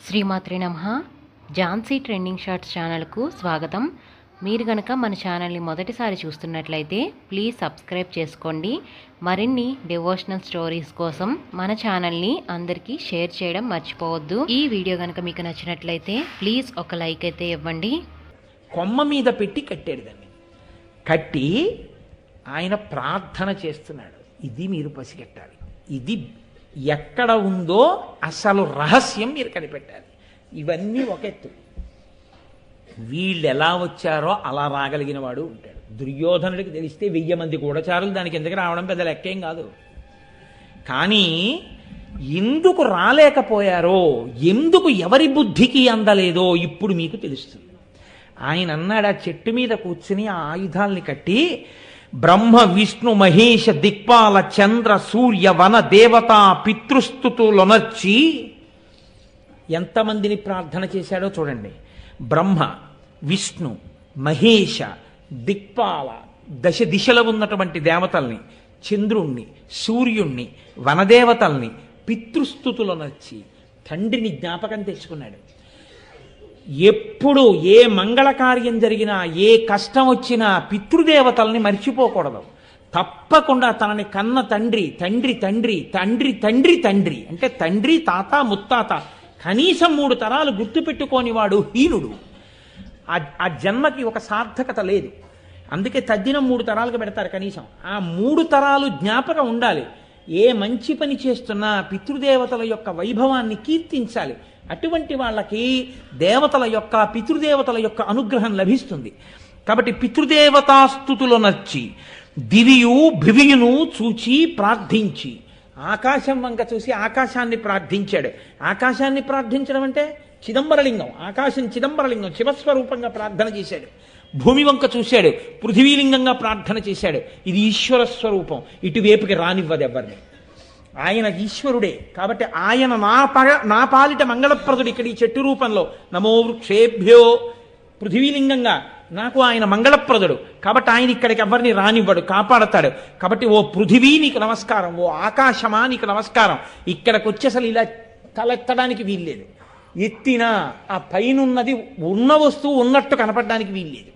శ్రీమాత్రి నమః. Jhansi trending shorts ఛానల్కు స్వాగతం. మీరు గనక మన ఛానల్ని మొదటిసారి చూస్తున్నట్లయితే ప్లీజ్ సబ్స్క్రైబ్ చేసుకోండి. మరిన్ని డివోషనల్ స్టోరీస్ కోసం మన ఛానల్ని అందరికీ షేర్ చేయడం మర్చిపోవద్దు. ఈ వీడియో కనుక మీకు నచ్చినట్లయితే ప్లీజ్ ఒక లైక్ అయితే ఇవ్వండి. కొమ్మ మీద పెట్టి కట్టాడు దాన్ని. కట్టి ఆయన ప్రార్థన చేస్తున్నాడు. ఇది మీరు పసిగట్టాలి. ఇది ఎక్కడ ఉందో అసలు రహస్యం మీరు కనిపెట్టాలి. ఇవన్నీ ఒక ఎత్తు. వీళ్ళు ఎలా వచ్చారో అలా రాగలిగిన వాడు ఉంటాడు. దుర్యోధనుడికి తెలిస్తే 1000 మంది గూఢచారులు దానికి ఎందుకు రావడం పెద్ద లెక్కేం కాదు. కానీ ఎందుకు రాలేకపోయారో, ఎందుకు ఎవరి బుద్ధికి అందలేదో ఇప్పుడు మీకు తెలుస్తుంది. ఆయన అన్నాడు, ఆ చెట్టు మీద కూర్చుని ఆ ఆయుధాల్ని కట్టి బ్రహ్మ విష్ణు మహేష దిక్పాల చంద్ర సూర్య వన దేవత పితృస్థుతులొనర్చి ఎంతమందిని ప్రార్థన చేశాడో చూడండి. బ్రహ్మ విష్ణు మహేష దిక్పాల దశ దిశలో ఉన్నటువంటి దేవతల్ని, చంద్రుణ్ణి సూర్యుణ్ణి వనదేవతల్ని పితృస్థుతులొనర్చి తండ్రిని జ్ఞాపకం తెచ్చుకున్నాడు. ఎప్పుడు ఏ మంగళ కార్యం జరిగినా, ఏ కష్టం వచ్చినా పితృదేవతల్ని మర్చిపోకూడదు. తప్పకుండా తనని కన్న తండ్రి తండ్రి తండ్రి తండ్రి తండ్రి తండ్రి అంటే తండ్రి తాత ముత్తాత కనీసం 3 తరాలు గుర్తుపెట్టుకోని వాడు హీనుడు. ఆ జన్మకి ఒక సార్థకత లేదు. అందుకే తద్దినం 3 తరాలకు పెడతారు. కనీసం ఆ 3 తరాలు జ్ఞాపకం ఉండాలి. ఏ మంచి పని చేస్తున్నా పితృదేవతల యొక్క వైభవాన్ని కీర్తించాలి. అటువంటి వాళ్ళకి దేవతల యొక్క పితృదేవతల యొక్క అనుగ్రహం లభిస్తుంది. కాబట్టి పితృదేవతాస్తుతులు నచ్చి దివియు భివియును చూచి ప్రార్థించి, ఆకాశం వంక చూసి ఆకాశాన్ని ప్రార్థించాడు. ఆకాశాన్ని ప్రార్థించడం అంటే చిదంబరలింగం. ఆకాశం చిదంబరలింగం శివస్వరూపంగా ప్రార్థన చేశాడు. భూమి వంక చూశాడు, పృథివీలింగంగా ప్రార్థన చేశాడు. ఇది ఈశ్వర స్వరూపం, ఇటువైపుకి రానివ్వదు ఎవరిని. ఆయన ఈశ్వరుడే. కాబట్టి ఆయన నా పాలిట మంగళప్రదుడు. ఇక్కడ ఈ చెట్టు రూపంలో నమో వృక్షేభ్యో పృథివీలింగంగా నాకు ఆయన మంగళప్రదుడు. కాబట్టి ఆయన ఇక్కడికి ఎవరిని రానివ్వడు, కాపాడతాడు. కాబట్టి ఓ పృథివీ నీకు నమస్కారం, ఓ ఆకాశమా నీకు నమస్కారం. ఇక్కడికి వచ్చి అసలు ఇలా తలెత్తడానికి వీల్లేదు. ఎత్తినా ఆ పైనున్నది ఉన్న వస్తువు ఉన్నట్టు కనపడడానికి వీల్లేదు.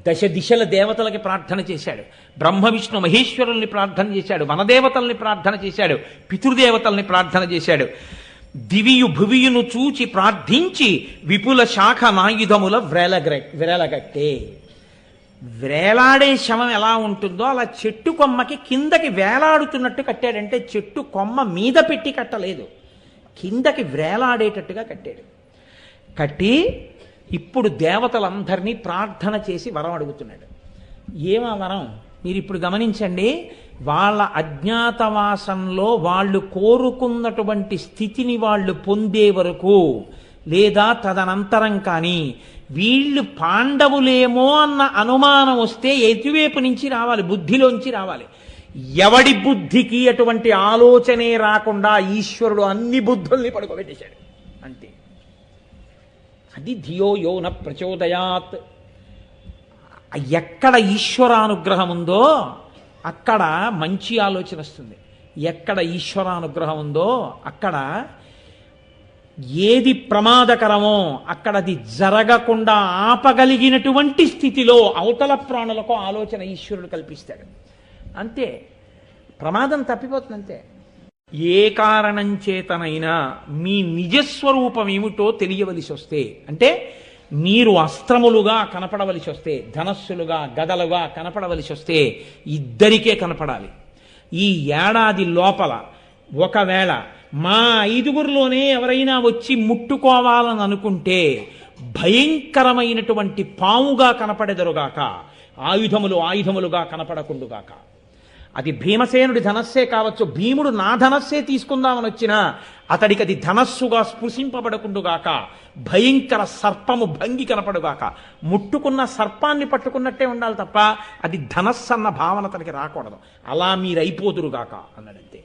దశ దిశల దేవతలకి ప్రార్థన చేశాడు. బ్రహ్మ విష్ణు మహేశ్వరుల్ని ప్రార్థన చేశాడు. వనదేవతల్ని ప్రార్థన చేశాడు. పితృదేవతల్ని ప్రార్థన చేశాడు. దివియు భువియును చూచి ప్రార్థించి విపుల శాఖ నాయుధముల వ్రేలగట్టే. వ్రేలాడే శవం ఎలా ఉంటుందో అలా చెట్టు కొమ్మకి కిందకి వేలాడుతున్నట్టు కట్టాడంటే చెట్టు కొమ్మ మీద పెట్టి కట్టలేదు, కిందకి వ్రేలాడేటట్టుగా కట్టాడు. కట్టి ఇప్పుడు దేవతలందరినీ ప్రార్థన చేసి వరం అడుగుతున్నాడు. ఏమా వరం మీరు ఇప్పుడు గమనించండి. వాళ్ళ అజ్ఞాతవాసంలో వాళ్ళు కోరుకున్నటువంటి స్థితిని వాళ్ళు పొందే వరకు, లేదా తదనంతరం కానీ వీళ్ళు పాండవులేమో అన్న అనుమానం వస్తే ఎటువైపు నుంచి రావాలి, బుద్ధిలోంచి రావాలి. ఎవడి బుద్ధికి అటువంటి ఆలోచనే రాకుండా ఈశ్వరుడు అన్ని బుద్ధుల్ని పడుకోబెట్టేశాడు. అంతే. అది ధియో యో న ప్రచోదయాత్. ఎక్కడ ఈశ్వరానుగ్రహం ఉందో అక్కడ మంచి ఆలోచన వస్తుంది. ఎక్కడ ఈశ్వరానుగ్రహం ఉందో అక్కడ ఏది ప్రమాదకరమో అక్కడ అది జరగకుండా ఆపగలిగినటువంటి స్థితిలో అవతల ప్రాణులకు ఆలోచన ఈశ్వరుడు కల్పిస్తాడు. అంతే, ప్రమాదం తప్పిపోతుంది. అంతే. ఏ కారణం చేతనైనా మీ నిజస్వరూపం ఏమిటో తెలియవలసి వస్తే, అంటే మీరు అస్త్రములుగా కనపడవలసి వస్తే, ధనస్సులుగా గదలుగా కనపడవలసి వస్తే ఇద్దరికే కనపడాలి. ఈ ఏడాది లోపల ఒకవేళ మా 5గురిలోనే ఎవరైనా వచ్చి ముట్టుకోవాలని అనుకుంటే భయంకరమైనటువంటి పాముగా కనపడెదరుగాక, ఆయుధములుగా కనపడకుండుగాక. అది భీమసేనుడి ధనస్సే కావచ్చు. భీముడు నా ధనస్సే తీసుకుందామని వచ్చినా అతడికి అది ధనస్సుగా స్పృశింపబడకుండుగాక. భయంకర సర్పము భంగి కనపడుగాక. ముట్టుకున్న సర్పాన్ని పట్టుకున్నట్టే ఉండాలి తప్ప అది ధనస్సు అన్న భావన తనకి రాకూడదు. అలా మీరైపోదురుగాక అన్నాడంతే.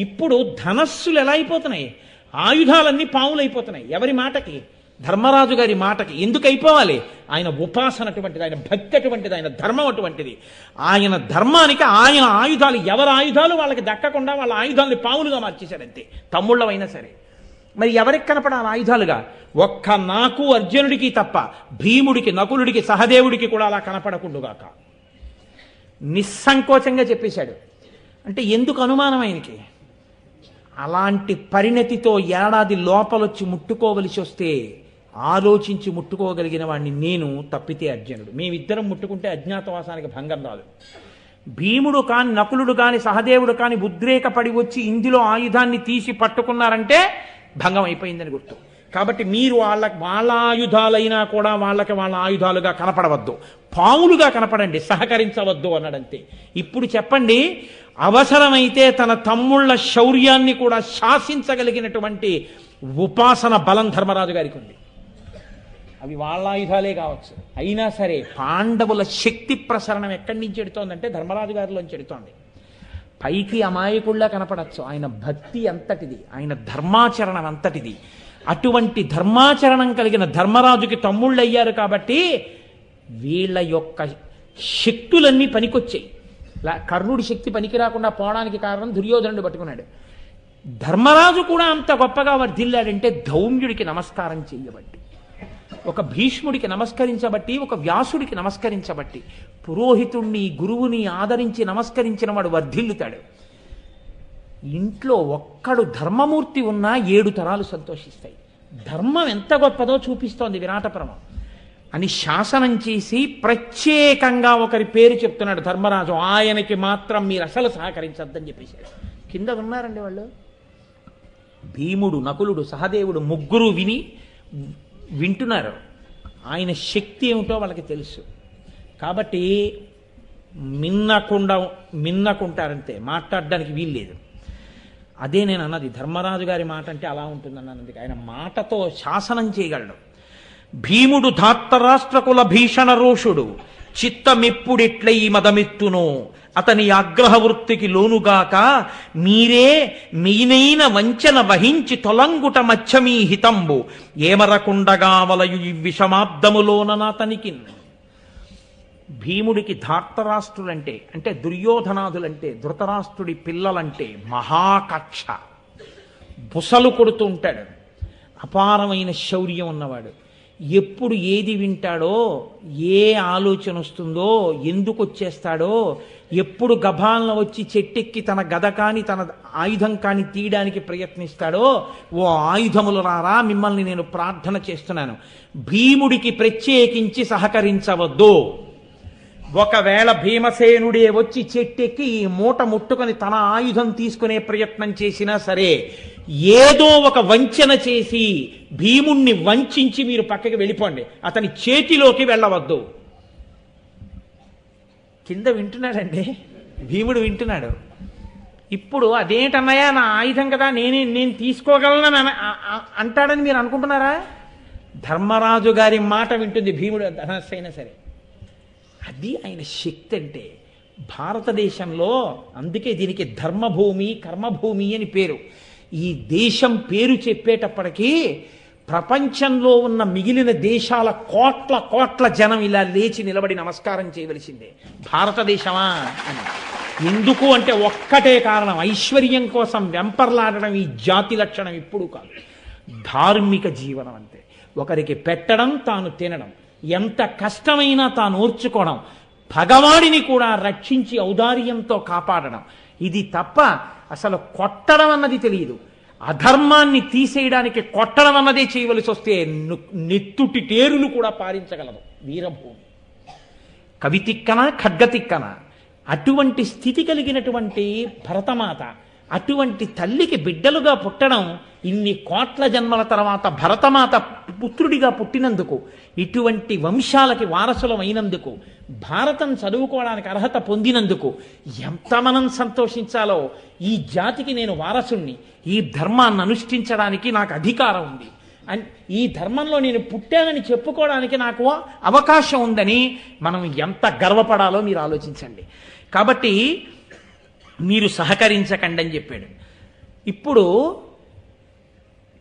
ఇప్పుడు ధనస్సులు ఎలా అయిపోతున్నాయి? ఆయుధాలన్నీ పాములు అయిపోతున్నాయి. ఎవరి మాటకి? ధర్మరాజు గారి మాటకి. ఎందుకు అయిపోవాలి? ఆయన ఉపాసన అటువంటిది, ఆయన భక్తి అటువంటిది, ఆయన ధర్మం అటువంటిది. ఆయన ధర్మానికి ఆయన ఆయుధాలు, ఎవరి ఆయుధాలు వాళ్ళకి దక్కకుండా వాళ్ళ ఆయుధాలని పాములుగా మార్చేశాడంతే. తమ్ముళ్ళవైనా సరే మరి ఎవరికి కనపడాలి ఆయుధాలుగా? ఒక్క నాకు అర్జునుడికి తప్ప భీముడికి, నకులుడికి, సహదేవుడికి కూడా అలా కనపడకుండుగాక. నిస్సంకోచంగా చెప్పేశాడు. అంటే ఎందుకు అనుమానం ఆయనకి? అలాంటి పరిణతితో ఏడాది లోపలొచ్చి ముట్టుకోవలసి వస్తే ఆలోచించి ముట్టుకోగలిగిన వాడిని నేను, తప్పితే అర్జునుడు. మేమిద్దరం ముట్టుకుంటే అజ్ఞాతవాసానికి భంగం రాదు. భీముడు కాని, నకులుడు కాని, సహదేవుడు కాని ఉద్రేకపడి వచ్చి ఇందులో ఆయుధాన్ని తీసి పట్టుకున్నారంటే భంగం అయిపోయిందని గుర్తు. కాబట్టి మీరు వాళ్ళ ఆయుధాలైనా కూడా వాళ్ళకి వాళ్ళ ఆయుధాలుగా కనపడవద్దు, పాములుగా కనపడండి, సహకరించవద్దు అన్నాడంతే. ఇప్పుడు చెప్పండి, అవసరమైతే తన తమ్ముళ్ళ శౌర్యాన్ని కూడా శాసించగలిగినటువంటి ఉపాసన బలం ధర్మరాజు గారికి ఉంది. అవి వాళ్ళ ఆయుధాలే కావచ్చు. అయినా సరే పాండవుల శక్తి ప్రసరణం ఎక్కడి నుంచి ఎడుతోందంటే ధర్మరాజు గారిలోంచి ఎడుతోంది. పైకి అమాయకుల్లా కనపడచ్చు, ఆయన భక్తి అంతటిది, ఆయన ధర్మాచరణం అంతటిది. అటువంటి ధర్మాచరణం కలిగిన ధర్మరాజుకి తమ్ముళ్ళు అయ్యారు కాబట్టి వీళ్ళ యొక్క శక్తులన్నీ పనికొచ్చాయి. కర్ణుడి శక్తి పనికి రాకుండా పోవడానికి కారణం దుర్యోధనుడు పట్టుకున్నాడు. ధర్మరాజు కూడా అంత గొప్పగా వర్ధిల్లాడంటే ధౌమ్యుడికి నమస్కారం చేయబట్టి, ఒక భీష్ముడికి నమస్కరించబట్టి, ఒక వ్యాసుడికి నమస్కరించబట్టి, పురోహితుణ్ణి, గురువుని ఆదరించి నమస్కరించిన వాడు వర్ధిల్లుతాడు. ఇంట్లో ఒక్కడు ధర్మమూర్తి ఉన్నా 7 తరాలు సంతోషిస్తాయి. ధర్మం ఎంత గొప్పదో చూపిస్తోంది విరాటపర్వం అని శాసనం చేసి ప్రత్యేకంగా ఒకరి పేరు చెప్తున్నాడు ధర్మరాజు. ఆయనకి మాత్రం మీరు అసలు సహకరించద్దని చెప్పేశాడు. కింద ఉన్నారండి వాళ్ళు, భీముడు, నకులుడు, సహదేవుడు ముగ్గురు వింటున్నారు. ఆయన శక్తి ఏమిటో వాళ్ళకి తెలుసు. కాబట్టి మిన్నకుంటారంతే, మాట్లాడడానికి వీల్లేదు. అదే నేను అన్నది, ధర్మరాజు గారి మాట అంటే అలా ఉంటుందన్నది. ఆయన మాటతో శాసనం చేయగలడు. భీముడు ధార్తరాష్ట్రకుల భీషణ రోషుడు, చిత్తమెప్పుడిట్ల ఈ మదమెత్తును, అతని ఆగ్రహ వృత్తికి లోనుగాక మీరే మీనైన వంచన వహించి తొలంగుట మచ్చమీ హితంబు, ఏమరకుండగా వలయు ఈ విషమాబ్దములోనతనికి. భీముడికి ధార్తరాష్ట్రులంటే, అంటే దుర్యోధనాదులంటే, ధృతరాష్ట్రుడి పిల్లలంటే మహాకక్ష, బుసలు కొడుతూ ఉంటాడు. అపారమైన శౌర్యం ఉన్నవాడు. ఎప్పుడు ఏది వింటాడో, ఏ ఆలోచన వస్తుందో, ఎందుకు వచ్చేస్తాడో, ఎప్పుడు గభాలను వచ్చి చెట్టెక్కి తన గద కాని తన ఆయుధం కాని తీయడానికి ప్రయత్నిస్తాడో, ఓ ఆయుధములు రారా, మిమ్మల్ని నేను ప్రార్థన చేస్తున్నాను, భీముడికి ప్రత్యేకించి సహకరించవద్దు. ఒకవేళ భీమసేనుడే వచ్చి చెట్టెక్కి ఈ మూట ముట్టుకొని తన ఆయుధం తీసుకునే ప్రయత్నం చేసినా సరే, ఏదో ఒక వంచన చేసి భీముణ్ణి వంచి మీరు పక్కకి వెళ్ళిపోండి, అతని చేతిలోకి వెళ్ళవద్దు. కింద వింటున్నాడండి, భీముడు వింటున్నాడు. ఇప్పుడు అదేంటన్నయ్యా, నా ఆయుధం కదా, నేను తీసుకోగలను అంటాడని మీరు అనుకుంటున్నారా? ధర్మరాజు గారి మాట వింటుంది భీముడు ధనస్సైనా సరే. అది ఆయన శక్తి అంటే. భారతదేశంలో అందుకే దీనికి ధర్మభూమి, కర్మభూమి అని పేరు. ఈ దేశం పేరు చెప్పేటప్పటికీ ప్రపంచంలో ఉన్న మిగిలిన దేశాల కోట్ల జనం ఇలా లేచి నిలబడి నమస్కారం చేయవలసిందే. భారతదేశమా అని. ఎందుకు అంటే ఒక్కటే కారణం, ఐశ్వర్యం కోసం వెంపర్లాడడం ఈ జాతి లక్షణం ఇప్పుడు కాదు, ధార్మిక జీవనం అంతే. ఒకరికి పెట్టడం, తాను తినడం, ఎంత కష్టమైనా తాను ఓర్చుకోవడం, భగవాడిని కూడా రక్షించి ఔదార్యంతో కాపాడడం, ఇది తప్ప అసలు కొట్టడం అన్నది తెలియదు. అధర్మాన్ని తీసేయడానికి కొట్టడం అన్నదే చేయవలసి వస్తే నెత్తుటి టేరులు కూడా పారించగలదు వీరభూమి. కవితిక్కన, ఖడ్గతిక్కన, అటువంటి స్థితి కలిగినటువంటి భరతమాత, అటువంటి తల్లికి బిడ్డలుగా పుట్టడం, ఇన్ని కోట్ల జన్మల తర్వాత భరతమాత పుత్రుడిగా పుట్టినందుకు, ఇటువంటి వంశాలకి వారసులం అయినందుకు, భారతం చదువుకోవడానికి అర్హత పొందినందుకు ఎంత మనం సంతోషించాలో. ఈ జాతికి నేను వారసుణ్ణి, ఈ ధర్మాన్ని అనుష్ఠించడానికి నాకు అధికారం ఉంది, ఈ ధర్మంలో నేను పుట్టానని చెప్పుకోవడానికి నాకు అవకాశం ఉందని మనం ఎంత గర్వపడాలో మీరు ఆలోచించండి. కాబట్టి మీరు సహకరించకండి అని చెప్పాడు. ఇప్పుడు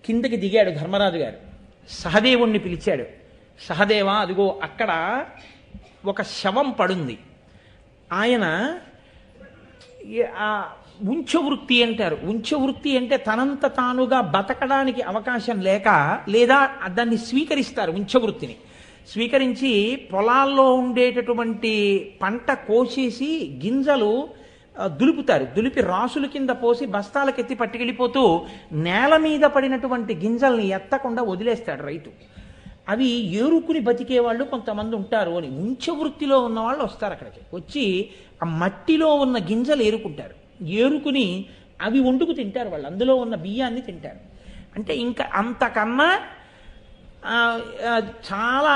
కిందకి దిగాడు ధర్మరాజు గారు, సహదేవుణ్ణి పిలిచాడు. సహదేవా, అదిగో అక్కడ ఒక శవం పడుంది. ఆయన ఉంచవృత్తి అంటారు. ఉంచవృత్తి అంటే తనంత తానుగా బతకడానికి అవకాశం లేక, లేదా దాన్ని స్వీకరిస్తారు. ఉంచవృత్తిని స్వీకరించి పొలాల్లో ఉండేటటువంటి పంట కోసేసి గింజలు దులుపుతారు. దులిపి రాసుల కింద పోసి బస్తాలకెత్తి పట్టుకెళ్ళిపోతూ నేల మీద పడినటువంటి గింజల్ని ఎత్తకుండా వదిలేస్తాడు రైతు. అవి ఏరుకుని బతికే వాళ్ళు కొంతమంది ఉంటారు అని ఉంచవృత్తిలో ఉన్న వాళ్ళు వస్తారు. అక్కడికి వచ్చి ఆ మట్టిలో ఉన్న గింజలు ఏరుకుంటారు. ఏరుకుని అవి వండుకు తింటారు. వాళ్ళు అందులో ఉన్న బియ్యాన్ని తింటారు. అంటే ఇంకా అంతకన్నా చాలా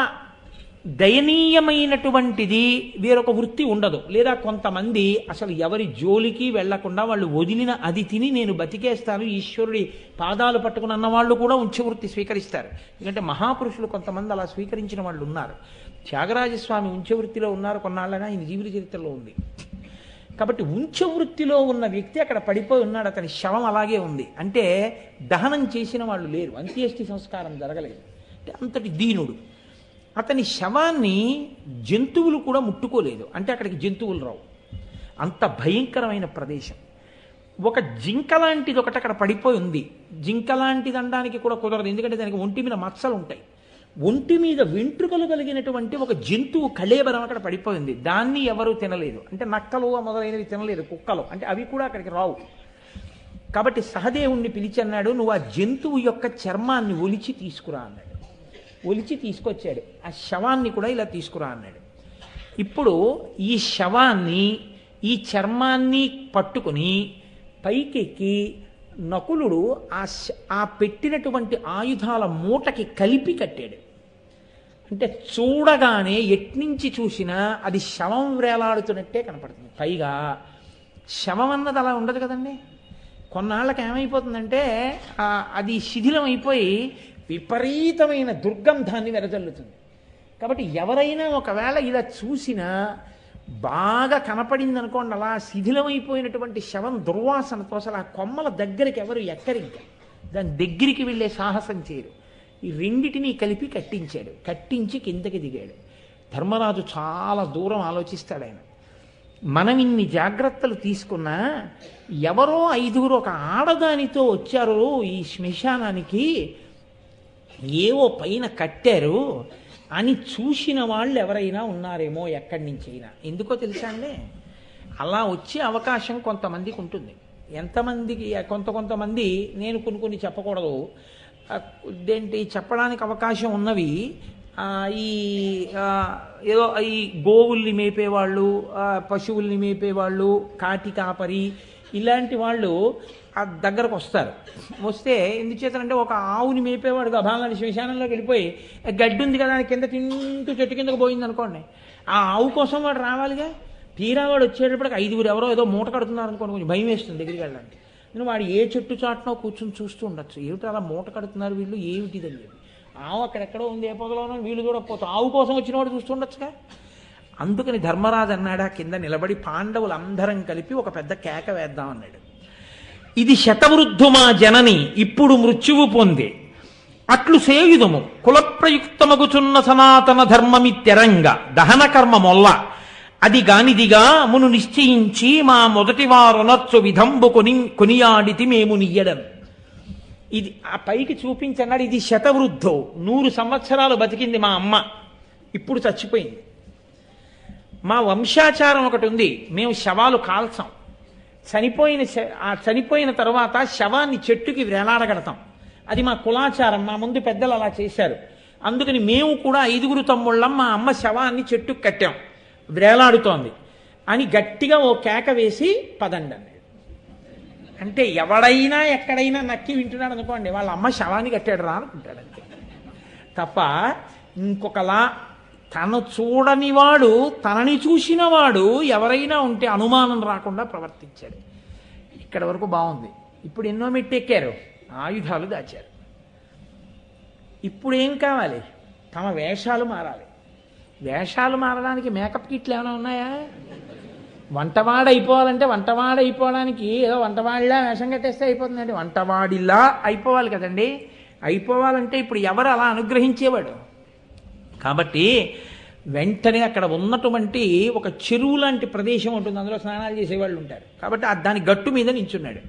దయనీయమైనటువంటిది వేరొక వృత్తి ఉండదు. లేదా కొంతమంది అసలు ఎవరి జోలికి వెళ్లకుండా వాళ్ళు వదిలిన అది తిని నేను బతికేస్తాను, ఈశ్వరుడి పాదాలు పట్టుకుని అన్న వాళ్ళు కూడా ఉంచవృత్తి స్వీకరిస్తారు. ఎందుకంటే మహాపురుషులు కొంతమంది అలా స్వీకరించిన వాళ్ళు ఉన్నారు. త్యాగరాజస్వామి ఉంచవృత్తిలో ఉన్నారు కొన్నాళ్ళగా, ఆయన జీవిత చరిత్రలో ఉంది. కాబట్టి ఉంచవృత్తిలో ఉన్న వ్యక్తి అక్కడ పడిపోయి ఉన్నాడు. అతని శవం అలాగే ఉంది. అంటే దహనం చేసిన వాళ్ళు లేరు, అంత్యేష్టి సంస్కారం జరగలేదు. అంటే అంతటి దీనుడు. అతని శవాన్ని జంతువులు కూడా ముట్టుకోలేదు. అంటే అక్కడికి జంతువులు రావు, అంత భయంకరమైన ప్రదేశం. ఒక జింక లాంటిది ఒకటి అక్కడ పడిపోయి ఉంది. జింక లాంటిది అనడానికి కూడా కుదరదు, ఎందుకంటే దానికి ఒంటి మీద మచ్చలు ఉంటాయి. ఒంటి మీద వెంట్రుకలు కలిగినటువంటి ఒక జంతువు కళేబరం అక్కడ పడిపోయింది. దాన్ని ఎవరూ తినలేదు. అంటే నక్కలు మొదలైనవి తినలేదు, కుక్కలు. అంటే అవి కూడా అక్కడికి రావు. కాబట్టి సహదేవుణ్ణి పిలిచి అన్నాడు, నువ్వు ఆ జంతువు యొక్క చర్మాన్ని ఒలిచి తీసుకురా అన్నాడు. ఒలిచి తీసుకొచ్చాడు. ఆ శవాన్ని కూడా ఇలా తీసుకురా అన్నాడు. ఇప్పుడు ఈ శవాన్ని, ఈ చర్మాన్ని పట్టుకుని పైకెక్కి నకులుడు ఆ పెట్టినటువంటి ఆయుధాల మూటకి కలిపి కట్టాడు. అంటే చూడగానే ఎట్నుంచి చూసినా అది శవం వేలాడుతున్నట్టే కనపడుతుంది. పైగా శవం అన్నది అలా ఉండదు కదండి. కొన్నాళ్ళకి ఏమైపోతుందంటే అది శిథిలం అయిపోయి విపరీతమైన దుర్గంధాన్ని వెదజల్లుతుంది. కాబట్టి ఎవరైనా ఒకవేళ ఇలా చూసినా బాగా కనపడింది అనుకోండి, అలా శిథిలమైపోయినటువంటి శవం దుర్వాసనతో అసలు ఆ కొమ్మల దగ్గరికి ఎవరు ఎక్కరింకా దాని దగ్గరికి వెళ్ళే సాహసం చేయరు. ఈ రెండిటినీ కలిపి కట్టించాడు. కట్టించి కిందకి దిగాడు. ధర్మరాజు చాలా దూరం ఆలోచిస్తాడు. ఆయన మనం ఇన్ని జాగ్రత్తలు తీసుకున్నా ఎవరో 5గురు ఒక ఆడదానితో వచ్చారు ఈ శ్మశానానికి, ఏవో పైన కట్టారు అని చూసిన వాళ్ళు ఎవరైనా ఉన్నారేమో ఎక్కడి నుంచైనా. ఎందుకో తెలుసా అండి, అలా వచ్చే అవకాశం కొంతమందికి ఉంటుంది. ఎంతమందికి కొంతమంది, నేను కొన్ని చెప్పకూడదు, ఇదేంటి చెప్పడానికి అవకాశం ఉన్నవి. ఈ ఏదో ఈ గోవుల్ని మేపేవాళ్ళు, పశువుల్ని మేపేవాళ్ళు, కాటి కాపరి, ఇలాంటి వాళ్ళు ఆ దగ్గరకు వస్తారు. వస్తే ఎందుచేతనంటే ఒక ఆవుని మేపేవాడు గభాలని శ్మశానంలోకి వెళ్ళిపోయి గడ్డి ఉంది కదా అని కింద తింటూ చెట్టు కిందకు పోయింది అనుకోండి, ఆ ఆవు కోసం వాడు రావాలిగా. తీరా వాడు వచ్చేటప్పటికి 5గురు ఎవరో ఏదో మూట కడుతున్నారు అనుకోండి, కొంచెం భయం వేస్తుంది దగ్గరికి వెళ్ళడానికి. నేను వాడు ఏ చెట్టు చాటునో కూర్చొని చూస్తూ ఉండొచ్చు, ఏమిటి అలా మూట కడుతున్నారు వీళ్ళు, ఏమిటి అని చెప్పి. ఆవు అక్కడెక్కడో ఉంది ఏ పొదలోనో, వీళ్ళు చూడకపోతే ఆవు కోసం వచ్చిన వాడు చూస్తుండొచ్చుగా. అందుకని ధర్మరాజు అన్నాడు, ఆ కింద నిలబడి పాండవులందరం కలిపి ఒక పెద్ద కేక వేద్దాం అన్నాడు. ఇది శతవృద్ధుమా జనని ఇప్పుడు మృత్యువు పొందే, అట్లు సేయుదము కులప్రయుక్తమగుచున్న సనాతన ధర్మమిత్యరంగ దహన కర్మ మొల్ల అది గానిదిగా మును నిశ్చయించి మా మొదటి వారొనర్చు విధంబు కొనియాడితి మేము నియ్యడం. ఇది ఆ పైకి చూపించన్నాడు. ఇది శతవృద్ధో, 100 సంవత్సరాలు బతికింది మా అమ్మ, ఇప్పుడు చచ్చిపోయింది. మా వంశాచారం ఒకటి ఉంది, మేము శవాలు కాల్చాం. చనిపోయిన తర్వాత శవాన్ని చెట్టుకి వేలాడగడతాం. అది మా కులాచారం, మా ముందు పెద్దలు అలా చేశారు. అందుకని మేము కూడా 5గురు తమ్ముళ్ళం మా అమ్మ శవాన్ని చెట్టుకు కట్టాం, వేలాడుతోంది అని గట్టిగా ఓ కేక వేసి పదండి అన్నాడు. అంటే ఎవడైనా ఎక్కడైనా నక్కి వింటున్నాడు అనుకోండి, వాళ్ళ అమ్మ శవాన్ని కట్టాడు రా అనుకుంటాడు అంతే తప్ప ఇంకొకలా తను చూడని వాడు, తనని చూసిన వాడు ఎవరైనా ఉంటే అనుమానం రాకుండా ప్రవర్తించాడు. ఇక్కడ వరకు బాగుంది. ఇప్పుడు ఎన్నో మెట్టెక్కారు, ఆయుధాలు దాచారు. ఇప్పుడు ఏం కావాలి? తమ వేషాలు మారాలి. వేషాలు మారడానికి మేకప్ కిట్లు ఏమైనా ఉన్నాయా? వంటవాడు అయిపోవాలంటే వంటవాడు అయిపోవడానికి ఏదో వంటవాడిలా వేషం కట్టేస్తే అయిపోతుందండి. వంటవాడిలా అయిపోవాలి కదండి. అయిపోవాలంటే ఇప్పుడు ఎవరు అలా అనుగ్రహించేవాడు? కాబట్టి వెంటనే అక్కడ ఉన్నటువంటి ఒక చెరువు లాంటి ప్రదేశం ఉంటుంది, అందులో స్నానాలు చేసేవాళ్ళు ఉంటారు. కాబట్టి దాని గట్టు మీద నించున్నాడు.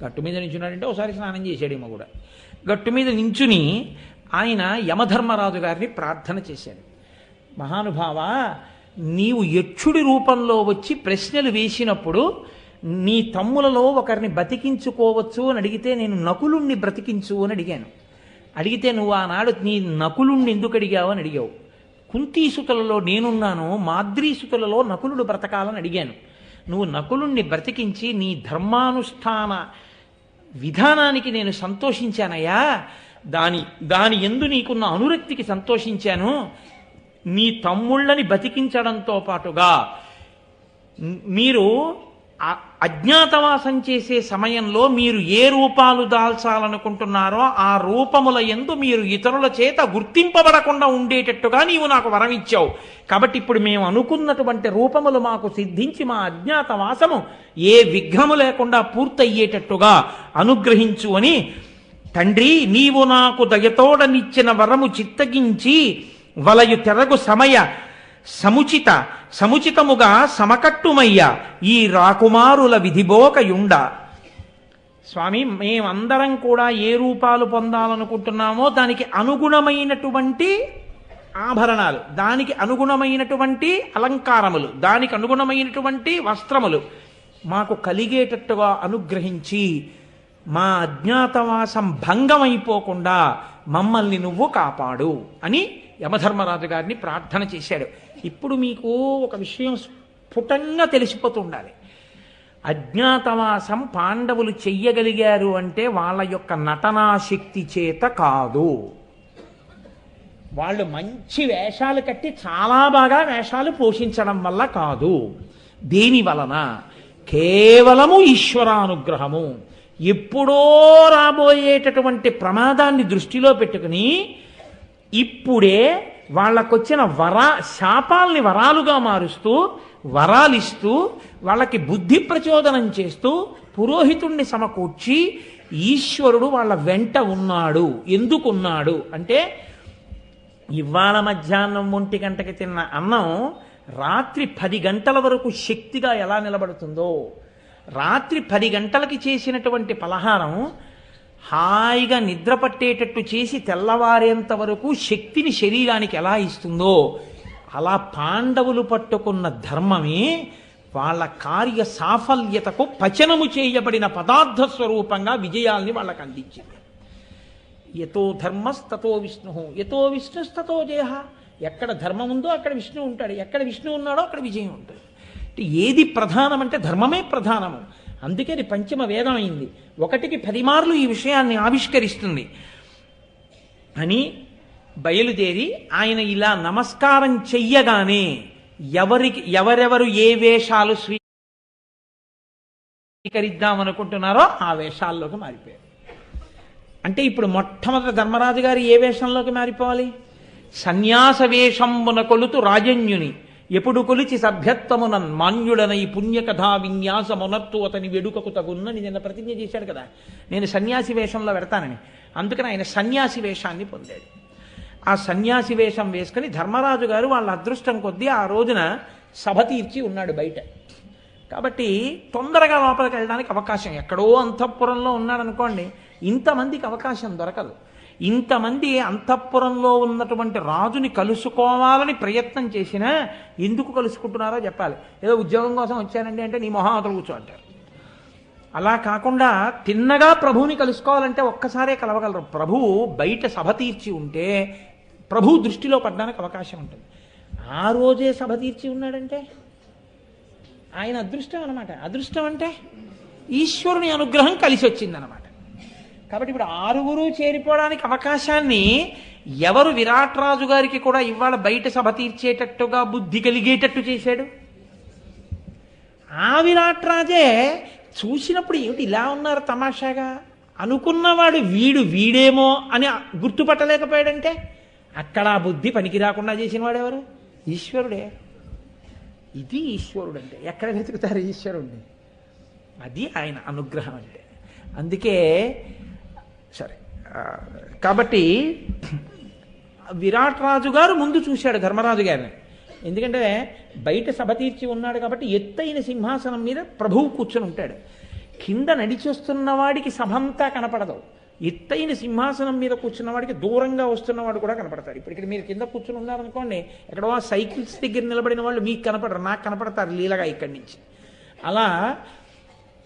గట్టు మీద నించున్నాడంటే ఒకసారి స్నానం చేశాడేమో కూడా. గట్టు మీద నించుని ఆయన యమధర్మరాజు గారిని ప్రార్థన చేశాడు. మహానుభావ, నీవు యక్షుడి రూపంలో వచ్చి ప్రశ్నలు వేసినప్పుడు నీ తమ్ములలో ఒకరిని బతికించుకోవచ్చు అని అడిగితే నేను నకులుణ్ణి బ్రతికించు అని అడిగాను. అడిగితే నువ్వు ఆనాడు నీ నకులుణ్ణి ఎందుకు అడిగావు అని అడిగావు. కుంతీసుతులలో నేనున్నాను, మాద్రీసుతులలో నకులుడు బ్రతకాలని అడిగాను. నువ్వు నకులుణ్ణి బ్రతికించి నీ ధర్మానుష్ఠాన విధానానికి నేను సంతోషించానయ్యా. దాని యందు నీకున్న అనురక్తికి సంతోషించాను. నీ తమ్ముళ్ళని బతికించడంతో పాటుగా మీరు అజ్ఞాతవాసం చేసే సమయంలో మీరు ఏ రూపాలు దాల్చాలనుకుంటున్నారో ఆ రూపముల యందు మీరు ఇతరుల చేత గుర్తింపబడకుండా ఉండేటట్టుగా నీవు నాకు వరం ఇచ్చావు. కాబట్టి ఇప్పుడు మేము అనుకున్నటువంటి రూపములు మాకు సిద్ధించి మా అజ్ఞాతవాసము ఏ విఘ్నము లేకుండా పూర్తయ్యేటట్టుగా అనుగ్రహించు అని, తండ్రి నీవు నాకు దయతోడనిచ్చిన వరము చిత్తగించి వలయు తెరగు సముచితముగా సమకట్టుమయ్య ఈ రాకుమారుల విధిబోకయుండ. స్వామి, మేమందరం కూడా ఏ రూపాలు పొందాలనుకుంటున్నామో దానికి అనుగుణమైనటువంటి ఆభరణాలు, దానికి అనుగుణమైనటువంటి అలంకారములు, దానికి అనుగుణమైనటువంటి వస్త్రములు మాకు కలిగేటట్టుగా అనుగ్రహించి మా అజ్ఞాతవాసం భంగమైపోకుండా మమ్మల్ని నువ్వు కాపాడు అని యమధర్మరాజు గారిని ప్రార్థన చేశాడు. ఇప్పుడు మీకు ఒక విషయం స్ఫుటంగా తెలిసిపోతుండాలి. అజ్ఞాతవాసం పాండవులు చెయ్యగలిగారు అంటే వాళ్ళ యొక్క నటనాశక్తి చేత కాదు. వాళ్ళు మంచి వేషాలు కట్టి చాలా బాగా వేషాలు పోషించడం వల్ల కాదు. దేని వలన? కేవలము ఈశ్వరానుగ్రహము. ఎప్పుడో రాబోయేటటువంటి ప్రమాదాన్ని దృష్టిలో పెట్టుకుని ఇప్పుడే వాళ్ళకొచ్చిన శాపాల్ని వరాలుగా మారుస్తూ, వరాలిస్తూ, వాళ్ళకి బుద్ధి ప్రచోదనం చేస్తూ, పురోహితుణ్ణి సమకూర్చి ఈశ్వరుడు వాళ్ళ వెంట ఉన్నాడు. ఎందుకున్నాడు అంటే, ఇవాళ మధ్యాహ్నం 1 గంటకి తిన్న అన్నం రాత్రి 10 గంటల వరకు శక్తిగా ఎలా నిలబడుతుందో, రాత్రి 10 గంటలకి చేసినటువంటి పలహారం హాయిగా నిద్ర పట్టేటట్టు చేసి తెల్లవారేంత వరకు శక్తిని శరీరానికి ఎలా ఇస్తుందో, అలా పాండవులు పట్టుకున్న ధర్మమే వాళ్ళ కార్య సాఫల్యతకు పచనము చేయబడిన పదార్థ స్వరూపంగా విజయాల్ని వాళ్ళకి అందించింది. యతో ధర్మస్తతో విష్ణు, యతో విష్ణుస్తతో జయ. ఎక్కడ ధర్మం ఉందో అక్కడ విష్ణు ఉంటాడు, ఎక్కడ విష్ణు ఉన్నాడో అక్కడ విజయం ఉంటుంది. అంటే ఏది ప్రధానం అంటే ధర్మమే ప్రధానము. అందుకని పంచమ వేదం అయింది. 1కి 10 మార్లు ఈ విషయాన్ని ఆవిష్కరిస్తుంది అని బయలుదేరి ఆయన ఇలా నమస్కారం చెయ్యగానే ఎవరెవరు ఏ వేషాలు స్వీకరిద్దామనుకుంటున్నారో ఆ వేషాల్లోకి మారిపోయారు. అంటే ఇప్పుడు మొట్టమొదటి ధర్మరాజు గారు ఏ వేషంలోకి మారిపోవాలి? సన్యాస వేషంబున కొలుతు రాజన్యుని ఎప్పుడు కొలిచి సభ్యత్వమునన్ మాన్యుడనై పుణ్యకథా విన్యాసమునర్తు అతని వెడుకకు తగున్నని నిన్న ప్రతిజ్ఞ చేశాడు కదా, నేను సన్యాసి వేషంలో పెడతానని. అందుకని ఆయన సన్యాసి వేషాన్ని పొందాడు. ఆ సన్యాసి వేషం వేసుకుని ధర్మరాజు గారు వాళ్ళ అదృష్టం కొద్దీ ఆ రోజున సభ తీర్చి ఉన్నాడు బయట. కాబట్టి తొందరగా లోపలికి వెళ్ళడానికి అవకాశం, ఎక్కడో అంతఃపురంలో ఉన్నాడనుకోండి, ఇంతమందికి అవకాశం దొరకదు. ఇంతమంది అంతఃపురంలో ఉన్నటువంటి రాజుని కలుసుకోవాలని ప్రయత్నం చేసినా ఎందుకు కలుసుకుంటున్నారో చెప్పాలి. ఏదో ఉద్యోగం కోసం వచ్చానండి అంటే నీ మొహం అతను కూర్చో అంటారు. అలా కాకుండా తిన్నగా ప్రభువుని కలుసుకోవాలంటే ఒక్కసారే కలవగలరు. ప్రభువు బయట సభ తీర్చి ఉంటే ప్రభు దృష్టిలో పడడానికి అవకాశం ఉంటుంది. ఆ రోజే సభ తీర్చి ఉన్నాడంటే ఆయన అదృష్టం అనమాట. అదృష్టం అంటే ఈశ్వరుని అనుగ్రహం కలిసి వచ్చిందనమాట. కాబట్టి ఇప్పుడు 6 చేరిపోవడానికి అవకాశాన్ని ఎవరు విరాట్ రాజు గారికి కూడా ఇవాళ బయట సభ తీర్చేటట్టుగా బుద్ధి కలిగేటట్టు చేశాడు? ఆ విరాట్ రాజే చూసినప్పుడు ఏమిటి ఇలా ఉన్నారు తమాషాగా అనుకున్నవాడు వీడేమో అని గుర్తుపట్టలేకపోయాడంటే అక్కడ ఆ బుద్ధి పనికి రాకుండా చేసిన వాడెవరు? ఈశ్వరుడే. ఇది ఈశ్వరుడు అంటే. ఎక్కడ వెతుకుతారు ఈశ్వరుడిని? అది ఆయన అనుగ్రహం అంటే. అందుకే సరే, కాబట్టి విరాట్ రాజు గారు ముందు చూశాడు ధర్మరాజు గారిని. ఎందుకంటే బయట సభ తీర్చి ఉన్నాడు కాబట్టి ఎత్తైన సింహాసనం మీద ప్రభువు కూర్చొని ఉంటాడు. కింద నడిచొస్తున్న వాడికి సభంతా కనపడదు. ఎత్తైన సింహాసనం మీద కూర్చున్న వాడికి దూరంగా వస్తున్నవాడు కూడా కనపడతారు. ఇప్పుడు ఇక్కడ మీరు కింద కూర్చుని ఉన్నారనుకోండి, ఎక్కడో సైకిల్స్ దగ్గర నిలబడిన వాళ్ళు మీకు కనపడరు, నాకు కనపడతారు లీలగా ఇక్కడి నుంచి. అలా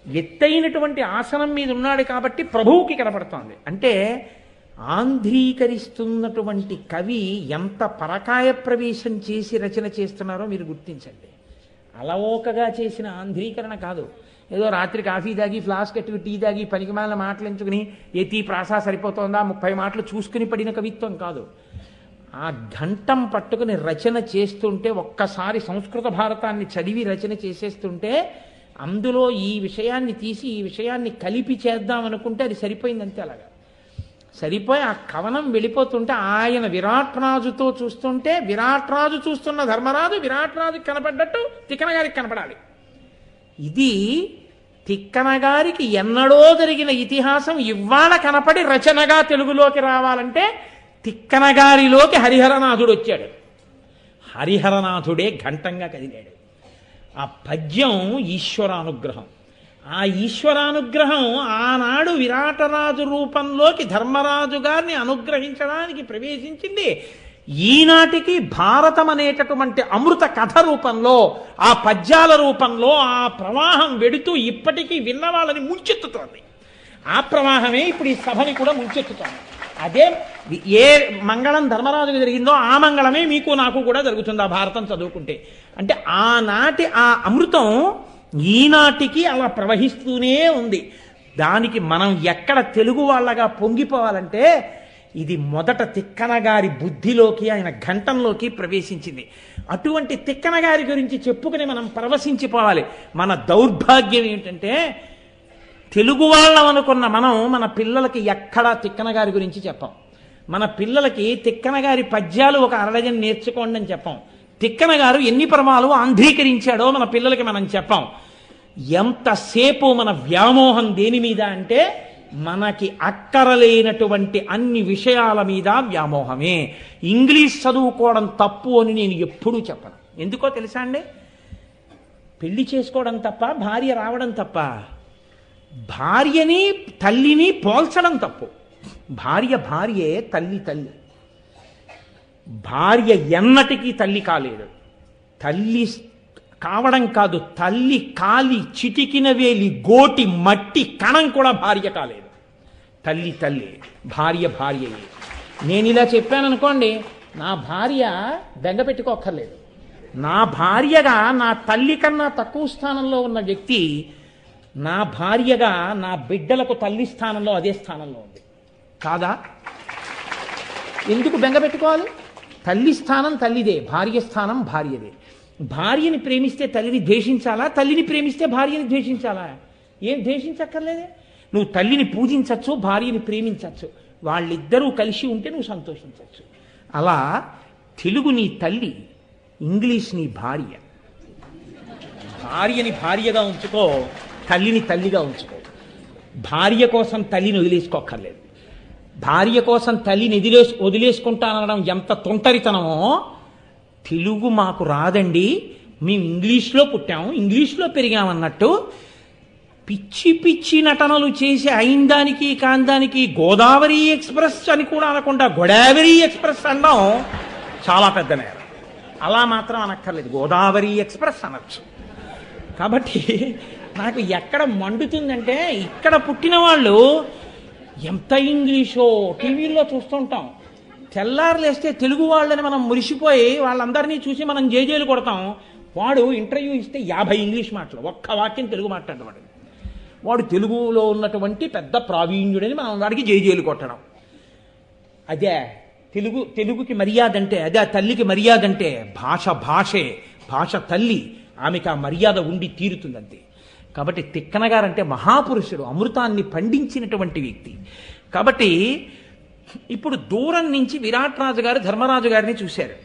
ఎత్తైనటువంటి ఆసనం మీద ఉన్నాడు కాబట్టి ప్రభువుకి కనపడుతోంది. అంటే ఆంధ్రీకరిస్తున్నటువంటి కవి ఎంత పరకాయ ప్రవేశం చేసి రచన చేస్తున్నారో మీరు గుర్తించండి. అలవోకగా చేసిన ఆంధ్రీకరణ కాదు. ఏదో రాత్రి కాఫీ తాగి ఫ్లాస్క్ కట్టి టీ తాగి పనికిమాలిన మాటలు ఎంచుకుని ఏతి ప్రాస సరిపోతుందా 30 మాటలు చూసుకుని పడిన కవిత్వం కాదు. ఆ ఘంటం పట్టుకుని రచన చేస్తుంటే, ఒక్కసారి సంస్కృత భారతాన్ని చదివి రచన చేసేస్తుంటే, అందులో ఈ విషయాన్ని తీసి ఈ విషయాన్ని కలిపి చేద్దాం అనుకుంటే అది సరిపోయిందంతే. అలాగా సరిపోయి ఆ కవనం వెళ్ళిపోతుంటే ఆయన విరాట్ రాజుతో చూస్తుంటే, విరాట్ రాజు చూస్తున్న ధర్మరాజు విరాట్ రాజుకి కనపడ్డట్టు తిక్కన గారికి కనపడాలి. ఇది తిక్కన గారికి ఎన్నడో జరిగిన ఇతిహాసం ఇవాళ కనపడి రచనగా తెలుగులోకి రావాలంటే తిక్కన గారిలోకి హరిహరనాథుడు వచ్చాడు. హరిహరనాథుడే ఘంటంగా కదిలాడు. ఆ పద్యం ఈశ్వరానుగ్రహం. ఆ ఈశ్వరానుగ్రహం ఆనాడు విరాటరాజు రూపంలోకి ధర్మరాజు గారిని అనుగ్రహించడానికి ప్రవేశించింది. ఈనాటికి భారతం అనేటటువంటి అమృత కథ రూపంలో, ఆ పద్యాల రూపంలో ఆ ప్రవాహం వెడుతూ ఇప్పటికీ విన్న వాళ్ళని ముంచెత్తుతోంది. ఆ ప్రవాహమే ఇప్పుడు ఈ సభని కూడా ముంచెత్తుతోంది. అదే ఏ మంగళం ధర్మరాజుకు జరిగిందో ఆ మంగళమే మీకు నాకు కూడా జరుగుతుంది ఆ భారతం చదువుకుంటే. అంటే ఆనాటి ఆ అమృతం ఈనాటికి అలా ప్రవహిస్తూనే ఉంది. దానికి మనం ఎక్కడ తెలుగు వాళ్ళగా పొంగిపోవాలంటే, ఇది మొదట తిక్కన గారి బుద్ధిలోకి, ఆయన ఘంటంలోకి ప్రవేశించింది. అటువంటి తిక్కన గారి గురించి చెప్పుకుని మనం పరవశించిపోవాలి. మన దౌర్భాగ్యం ఏంటంటే, తెలుగు వాళ్ళం అనుకున్న మనం మన పిల్లలకి ఎక్కడా తిక్కన గారి గురించి చెప్పాం. మన పిల్లలకి తిక్కన గారి పద్యాలు ఒక అరడజన్ నేర్చుకోండి అని చెప్పాం. తిక్కన గారు ఎన్ని పరమాలు ఆంధ్రీకరించాడో మన పిల్లలకి మనం చెప్పాం. ఎంతసేపు మన వ్యామోహం దేని మీద అంటే, మనకి అక్కరలేనటువంటి అన్ని విషయాల మీద వ్యామోహమే. ఇంగ్లీష్ చదువుకోవడం తప్పు అని నేను ఎప్పుడూ చెప్పను. ఎందుకో తెలుసా అండి? పెళ్లి చేసుకోవడం తప్ప, భార్య రావడం తప్ప. భార్యని తల్లిని పోల్చడం తప్పు. భార్య భార్యే, తల్లి తల్లి. భార్య ఎన్నటికీ తల్లి కాలేదు. తల్లి కావడం కాదు, తల్లి కాలి చిటికిన వేలి గోటి మట్టి కణం కూడా భార్య కాలేదు. తల్లి తల్లి, భార్య భార్యయే. నేను ఇలా చెప్పాను అనుకోండి, నా భార్య బెంగ పెట్టుకోక్కర్లేదు. నా భార్యగా నా తల్లి కన్నా తక్కువ స్థానంలో ఉన్న వ్యక్తి నా భార్యగా నా బిడ్డలకు తల్లి స్థానంలో అదే స్థానంలో ఉంది కాదా? ఎందుకు బెంగ పెట్టుకోవాలి? తల్లి స్థానం తల్లిదే, భార్య స్థానం భార్యదే. భార్యని ప్రేమిస్తే తల్లిని ద్వేషించాలా? తల్లిని ప్రేమిస్తే భార్యని ద్వేషించాలా? ఏం ద్వేషించక్కర్లేదే. నువ్వు తల్లిని పూజించవచ్చు, భార్యని ప్రేమించవచ్చు. వాళ్ళిద్దరూ కలిసి ఉంటే నువ్వు సంతోషించవచ్చు. అలా తెలుగు నీ తల్లి, ఇంగ్లీష్ నీ భార్య. భార్యని భార్యగా ఉంచుకో, తల్లిని తల్లిగా ఉంచుకో. భార్య కోసం తల్లిని వదిలేసుకోక్కర్లేదు. భార్య కోసం తల్లిని వదిలేసుకుంటానడం ఎంత తొంటరితనమో. తెలుగు మాకు రాదండి, మేము ఇంగ్లీష్లో పుట్టాము, ఇంగ్లీష్లో పెరిగామన్నట్టు పిచ్చి పిచ్చి నటనలు చేసి అయిందానికి కాందానికి గోదావరి ఎక్స్ప్రెస్ అని కూడా అనకుండా గోదావరి ఎక్స్ప్రెస్ అనడం చాలా పెద్ద నేరం. అలా మాత్రం అనక్కర్లేదు, గోదావరి ఎక్స్ప్రెస్ అనొచ్చు. కాబట్టి నాకు ఎక్కడ మండుతుందంటే, ఇక్కడ పుట్టిన వాళ్ళు ఎంత ఇంగ్లీషో టీవీల్లో చూస్తుంటాం. తెల్లారులేస్తే తెలుగు వాళ్ళని మనం మురిసిపోయి వాళ్ళందరినీ చూసి మనం జేజేలు కొడతాం. వాడు ఇంటర్వ్యూ ఇస్తే 50 ఇంగ్లీష్ మాటలు, ఒక్క వాక్యం తెలుగు మాట్లాడేవాడు. వాడు తెలుగులో ఉన్నటువంటి పెద్ద ప్రావీణ్యుడని మనం వాడికి జేజేలు కొట్టడం. అదే తెలుగుకి మర్యాద అంటే, అదే తల్లికి మర్యాద అంటే. భాష భాషే, భాష తల్లి, ఆమెకు ఆ మర్యాద ఉండి తీరుతుందంతే. కాబట్టి తిక్కన గారంటే మహాపురుషుడు, అమృతాన్ని పండించినటువంటి వ్యక్తి. కాబట్టి ఇప్పుడు దూరం నుంచి విరాట్ రాజు గారు ధర్మరాజు గారిని చూశారు.